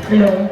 Hello.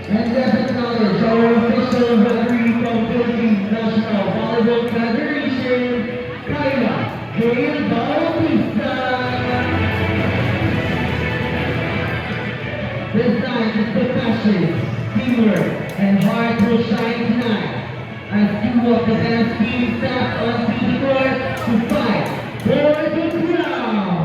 And let's acknowledge our official referee from Philippines National Volleyball Federation, Kyla Gail Bautista. This night is the passion, teamwork, and heart will shine tonight as two of the best teams step onto the court to fight for the crown.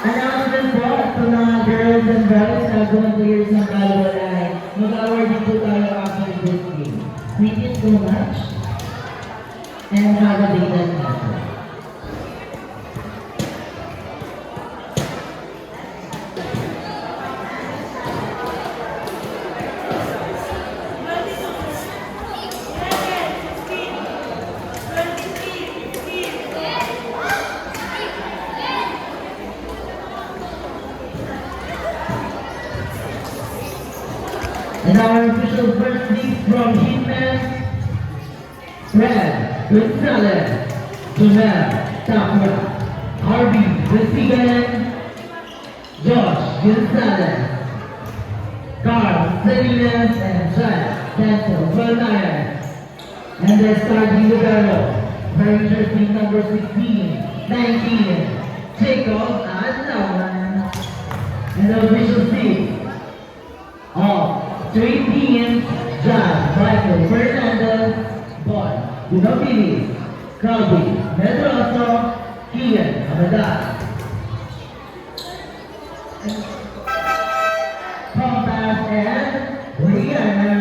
Announcement po sa mga girls and boys na volunteers ng Calvo ay mag-award din po tayo after this game. Thank you so much and have a day that's better. And our official first lead from Hitman, Fred Gonzalez, Jumel Tapia, Harvey Vestigan, Josh Gonzalez, Carl Salinas, and Chad Denzel Valnayan. And their starting libero, very interesting number 16, 19, Jacob Adlawan. And the official seat of 3 teams, John Michael Fernandez, Bon Gunopili, Claudio Medroso, Kian Amadas. Compass and Rihanna.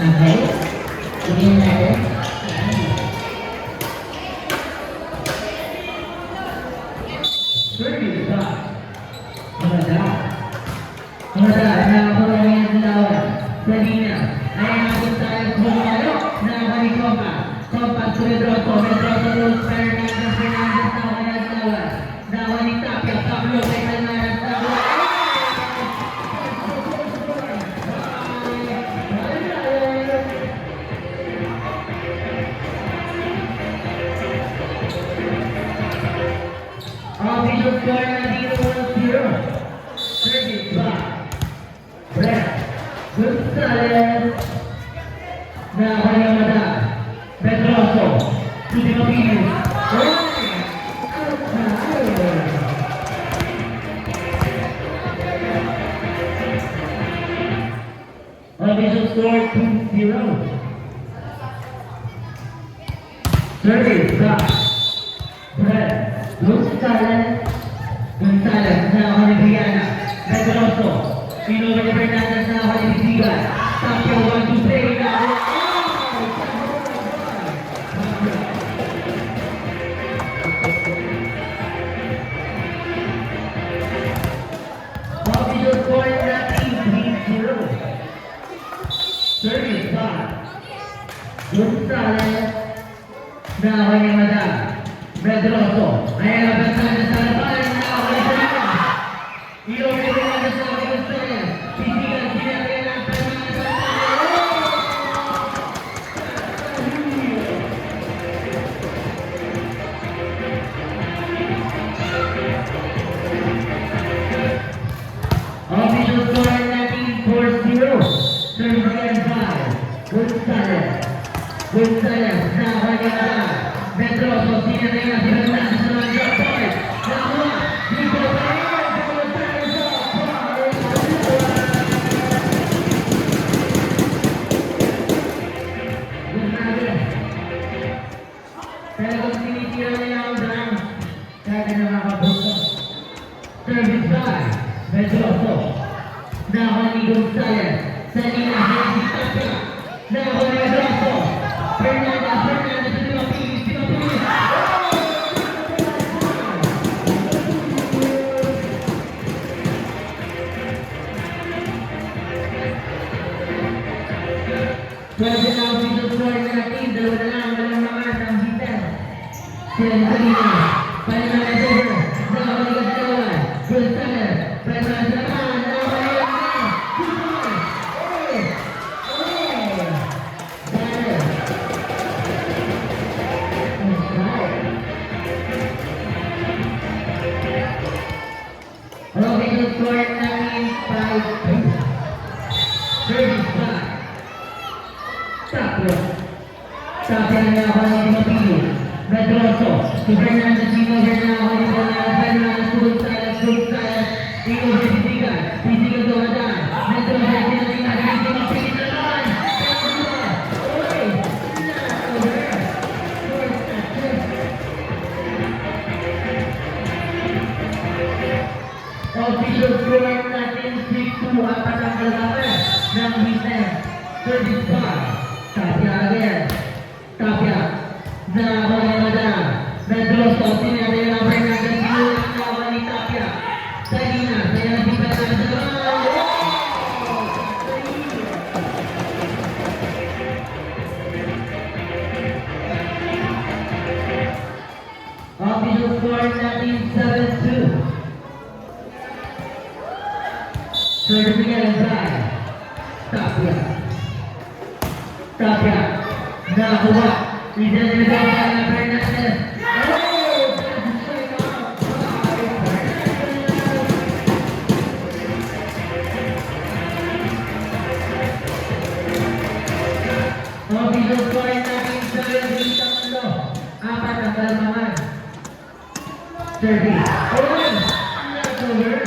Okay, begin natin. Service back. Maganda. Nakakulong yan sa lawan. Sa linya. Ay natin tayo sa bumalo. Nakakalik Compass. Compass to Medroso. Medroso Luz Fernandez Fernandez. Nakakalik sa lawan. Nakakalik Tapia. Pablo kay Calmaran sa lawan. Official score na dito 1-0. Service back. Brett Gonzalez. Nakakayamada. Pedroso. Tudimapines. Official score 2-0. Service back. Brett Gonzalez, nakakalik Rihanna, Pedroso, Pino Fernandez, nakakalik Sigan, Tapio 1-2-3, official score natin 3-0. Service back. Gonzalez, nakakalik Madam. Pedroso, ayan ang Gonzalez sa laban, nakakalik sa linya. Ilong Fernandez sa Gonzalez, sisigan sinagyan ang Fernandez sa official score natin 4-0. Service by Gonzalez. Gonzalez, nakakalik na. Pedroso, sinanay na Fernandez sa mga drop point. Nakuha, dito pa rin sa Gonzalez sa Gonzalez. Pero kung sinitira niya ang drum, kaya na makakabuto. Service by Pedroso. Nakuha ni Gonzalez. Sa linya, Tapia. Nakuha ni Pedroso. Pwede na ang video score natin. Dalawa na lang. Walang mga ng hitan. Sila ni Salina. Panimala over. Nakabalikat sa dalawa. Gonzalez. Panimala sa naman. Nakabalikat na. Super. Okay, the score natin 5-2. Service back. Tapos. Tapos na ako ng Mapili. Medroso. Si Fernandez Sinover na ako ni Fernandez. Gonzalez. Ino Sisigan. Sisigan Domadan. Medroso. Sinating natin si Mapili na naman. Okay. Over. First touches. Official score natin 6-2. Apat ang kalaban ng Hitan. Service back. Tapia again. Tapia. Nakuha ni Madam. Medroso. Sinadaya ng Fernandez. Nakuha ni Tapia. Salina. Kaya si Fernandez. Official score natin 7-2. Service again by Tapia. Tapia. Nakuha. Isinagawa ng Fernandez. Official score natin 7-3. Apat ang kalamahan. Service. Not over.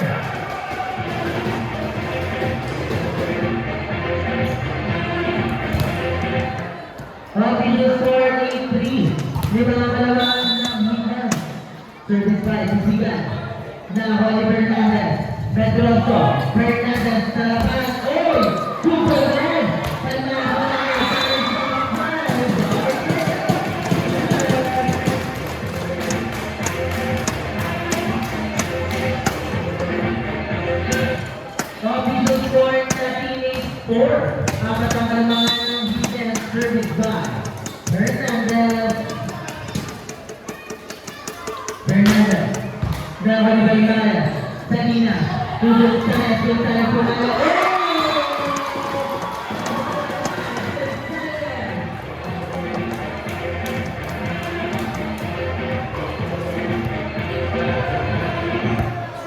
Official score 8-3. Lima lang kalaban ng Hitan. Service by Sisigan. Nakuha ni Fernandez. Medroso. Fernandez sa laban. Oy! Super man! Official score natin 8-4. Apat ang kalamahan ng Hitan. Service by Fernandez. Nakuha ni Baligaya. Salina. Tutok sa Gonzalez.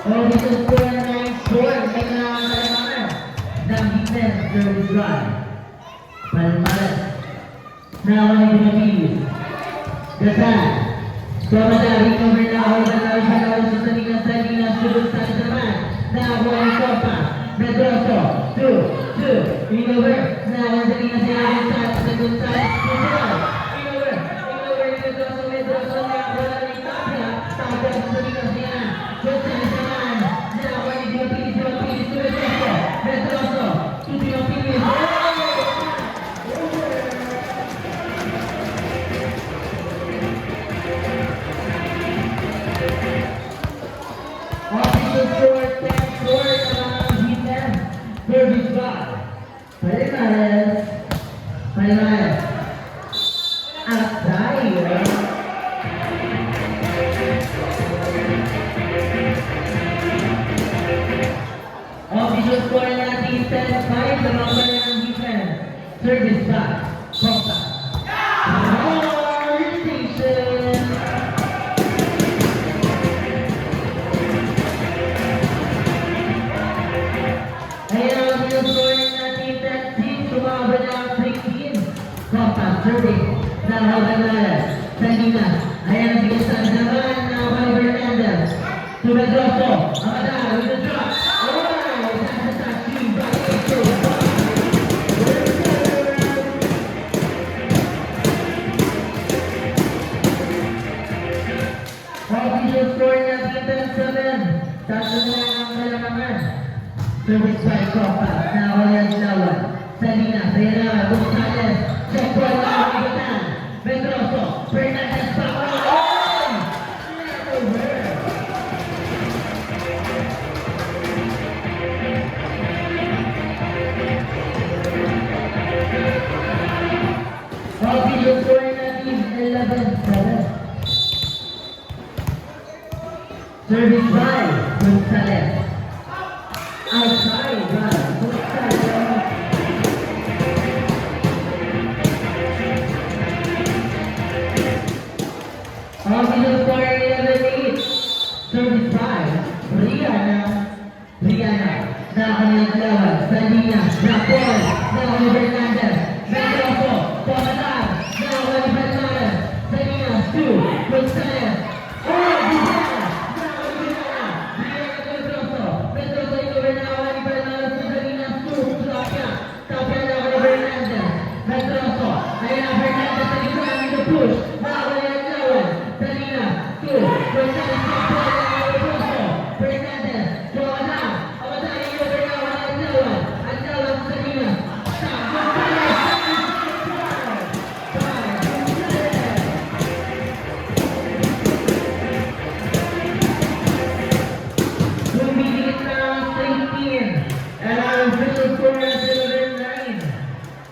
Official score 9-4. May kalamahan ng Hitan. Service by Palmares. Nakuha ni Dumapili. Gatan. Domadan. Recover na ako. Sa Salina. Sulod sa naman. Nakuha ni Copa. Medroso. 2. Recover. Nakuha ni Salina. Sa Gonzalez. Recover. Medroso. Nakuha ni Tapia. Tapia sa Salina. Gonzalez naman. Nakuha ni Dumapili. Medroso. Dumapili. Official score 10-4 ng Hitan. Service by Palmares. At tayo. Official score natin 10-5 sa mga pala ng Hitan. Service by Costa. Station. Ayan, yung score natin 10-6, sumabot na ang 16. Costa, serving, Nakuha Salina. Ayan, bigyan sa naman na Juan Fernandez. To Medroso, Amadar, with the drop. Official score natin 10-7. Tatlo na ang kalamangan. Service by Copa. Nakuha Lawan. Salina, Reyna, Gonzalez. Checkpoint na ang Hitan. Medroso, Fernandez pa. 11-7. Service by Gonzalez. Outside by Gonzalez. Official score 11-8. Service by Rihanna. Nakakanilang lawan sa linya. Napol. Nakakani Fernandez. Mendoza. Pamatar. Nakakani Fernandez. Sa linya. Stu. Gonzalez.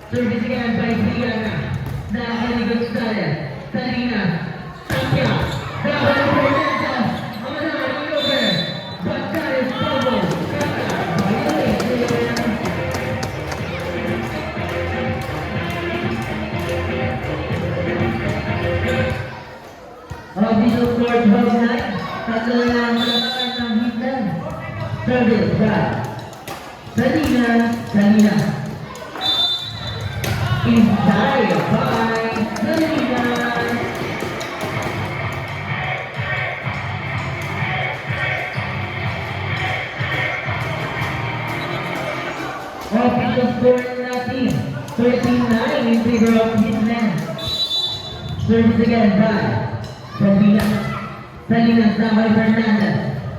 Service again by Brianna. Nakakani Gonzalez. Salina. Tapia. Nakakani Fernandez. Amadari over. Gonzalez Bobo. Official score 12-9. Tatlo na ang malakaan ng hitlan. Service by Salina. Inside by Salina. Official score natin 13-9 in favor of Hitman. Service again by Salina Nahuay Fernandez.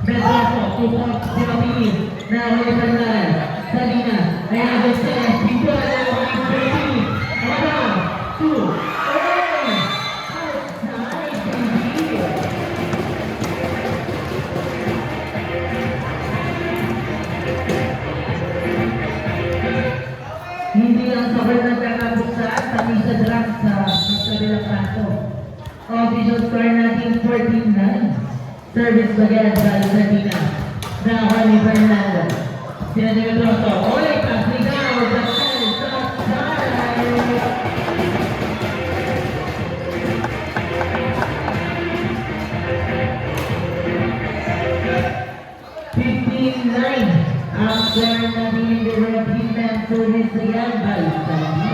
Mendoza, 2 points, Timothy. Nahuay Fernandez. Salina, ayan ang Gonzalez. Dito na Nahuay Fernandez. Amadam, 2, hindi lang sabay ng kakabuksaan, pati sa drag sa magkabilang kanto. Official score natin 14-9. Service again by Salina. Nahuay Fernandez. Sina de Mendoza. Oy, Pasligaw. Gonzalez. Outside. 15-9. After natin yung Hitman service again by Salina.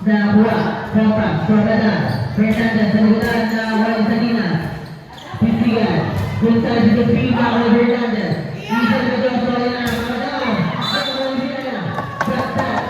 Nahuwa. Copa. Sorbadan. Fernandez. Salina. Nahuay Salina. Pisigan. Gonzalez to 3. Nahuay Fernandez. Isa Mendoza. Ayan. Amadam. Amadam. Ayan. Brastat.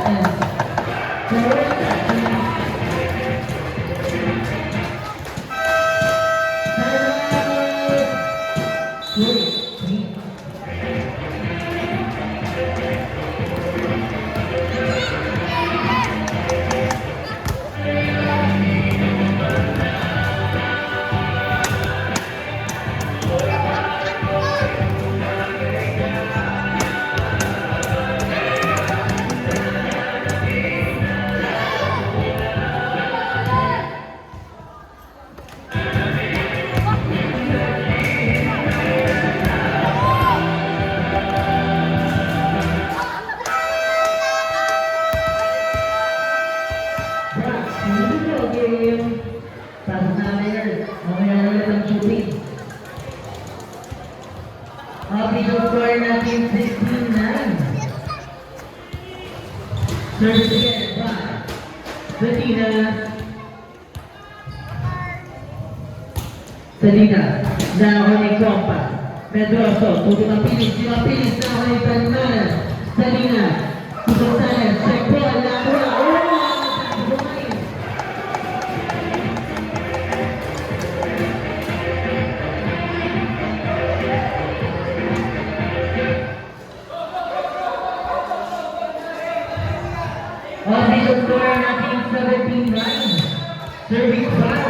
Official score natin 16-9. Service again by Salina. Nahuay ni Copa. Mendoza. Tuloy mapilis na ako ni Fernandez. Salina. Gonzalez. Check ball. Nahuay. Official score natin 17-9. Service by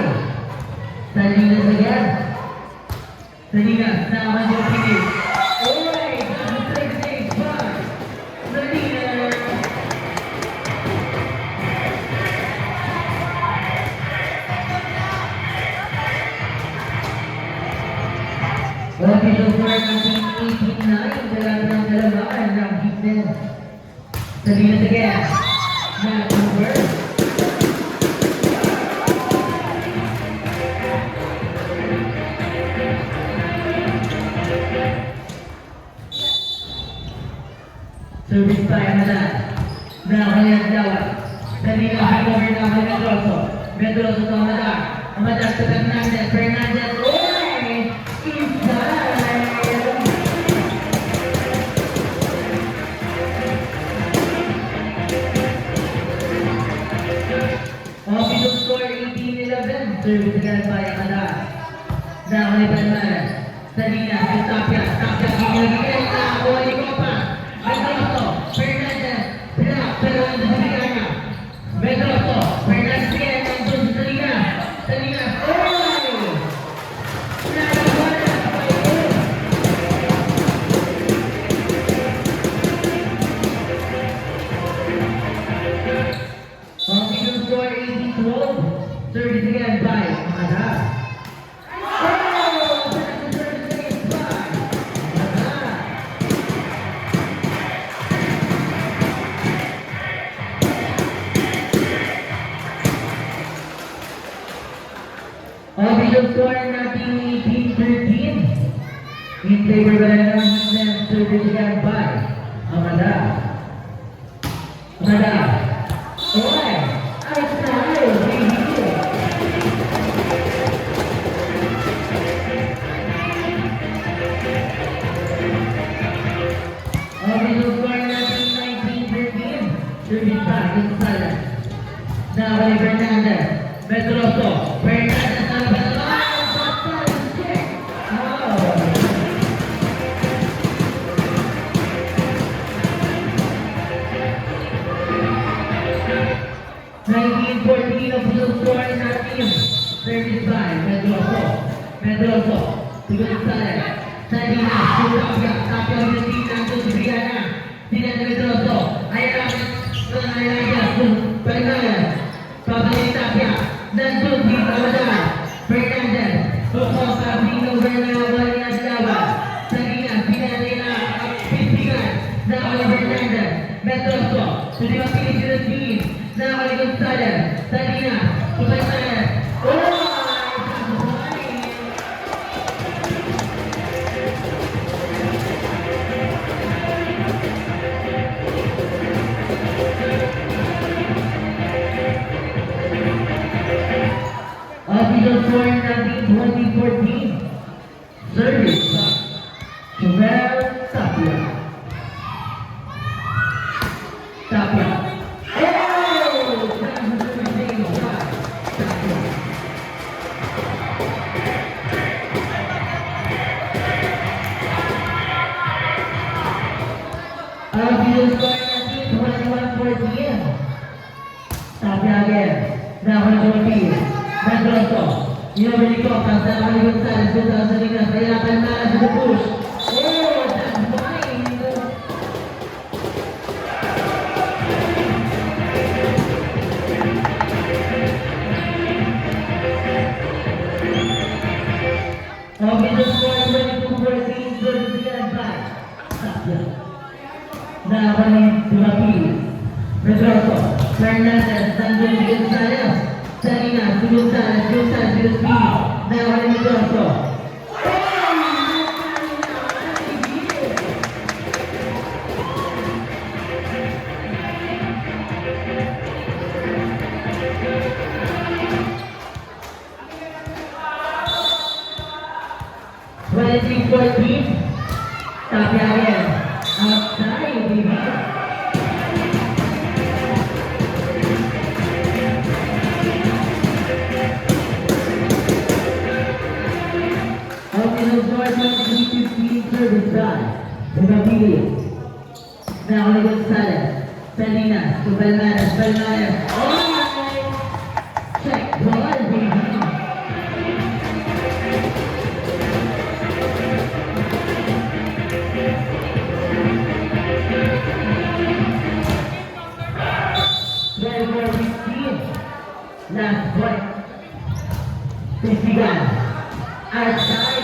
Salina again. Salina, naman yung pinis. Oy! Service by Salina. Official score natin 18-9. Dalawa ng dalawa ang ranking din. Sabihin na again. Match number. Service by Amalan. Nakakalihan daw. Sabihin na hangover na ako Medroso. Medroso to Amalan. Amalan to Fernandez. Fernandez. Oy! Inside! Official score 18-11. Service again by Amalan. Nakakalihan na. Sabihin na. Tapia. Tapia. Ginagigil na ako. Alikopa. Medroso. Fernandez. Fernandez. Medroso. Fernandez. Nandun sa Salina. Salina. Oy! Nalawanan pa ito. Official score 18-12. Service again by Amada. Oh! Service again by Amada. Official score natin 18-13. In favor by Amada. Service again by Amada. Amada. Oy! Ayos na tayo! Official score natin 19-13. Service back in silence. Now, Fernandez. Medroso. Fernandez na naman. Official score natin. Service by Medroso. Medroso. Siguro Gonzalez. Salina. Tapia. Tapia ng Medina. Nandun si Brianna. Sina Medroso. Ayan. Fernandez. Pabalik Tapia. Nandun si Amada. Fernandez. Tukos sa Pino Bernal na Slava. Salina. Pinanina. Pisigan. Nakali Fernandez. Medroso. Sulit mapili si Rasmin. Nakali Gonzalez. Salina. Fernandez. Oh! Official score natin 2014. Service by Joel Tapia. Tapia. Oh! Official score natin 21-14. Tapia again. Now on the field. Medroso. Inobeliko. Pasal kali Gonzalez. Gonzalez Salina. Hirapan na sa the push. Oh! That's fine. Official score 22-14. Service again by Tapia. Now on the field. Medroso. Fernandez. Nandun si Gonzalez. Salina, Gonzalez, Gonzalez, now on Medroso. Tapia again. Outside, baby. Service by Bugabili. Now on Gonzalez. Salina to Belmares. Belmares. Alright! Check. Ball, baby. Last point. Pisigan. Outside.